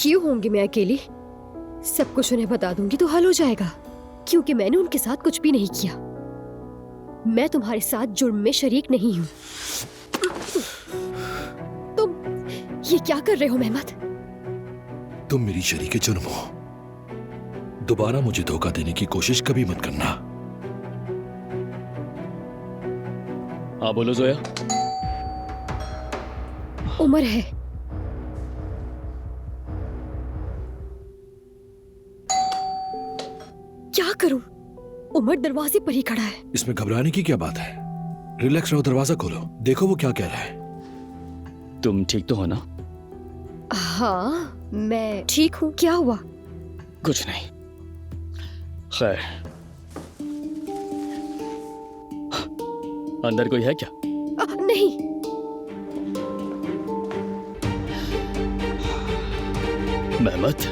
क्यों होंगी मैं अकेली? सब कुछ उन्हें बता दूंगी तो हल हो जाएगा, क्योंकि मैंने उनके साथ कुछ भी नहीं किया। मैं तुम्हारे साथ जुर्म में शरीक नहीं हूं। तुम ये क्या कर रहे हो मेहमत? तुम मेरी शरीके जुर्म हो। दोबारा मुझे धोखा देने की कोशिश कभी मत करना। हाँ बोलो जोया। उमर है। क्या करूं? उमर दरवाजे पर ही खड़ा है। इसमें घबराने की क्या बात है? रिलैक्स रहो, दरवाजा खोलो, देखो वो क्या कह रहा है। तुम ठीक तो हो ना? हाँ मैं ठीक हूँ। क्या हुआ? कुछ नहीं। खैर, अंदर कोई है क्या? नहीं। मेहमत,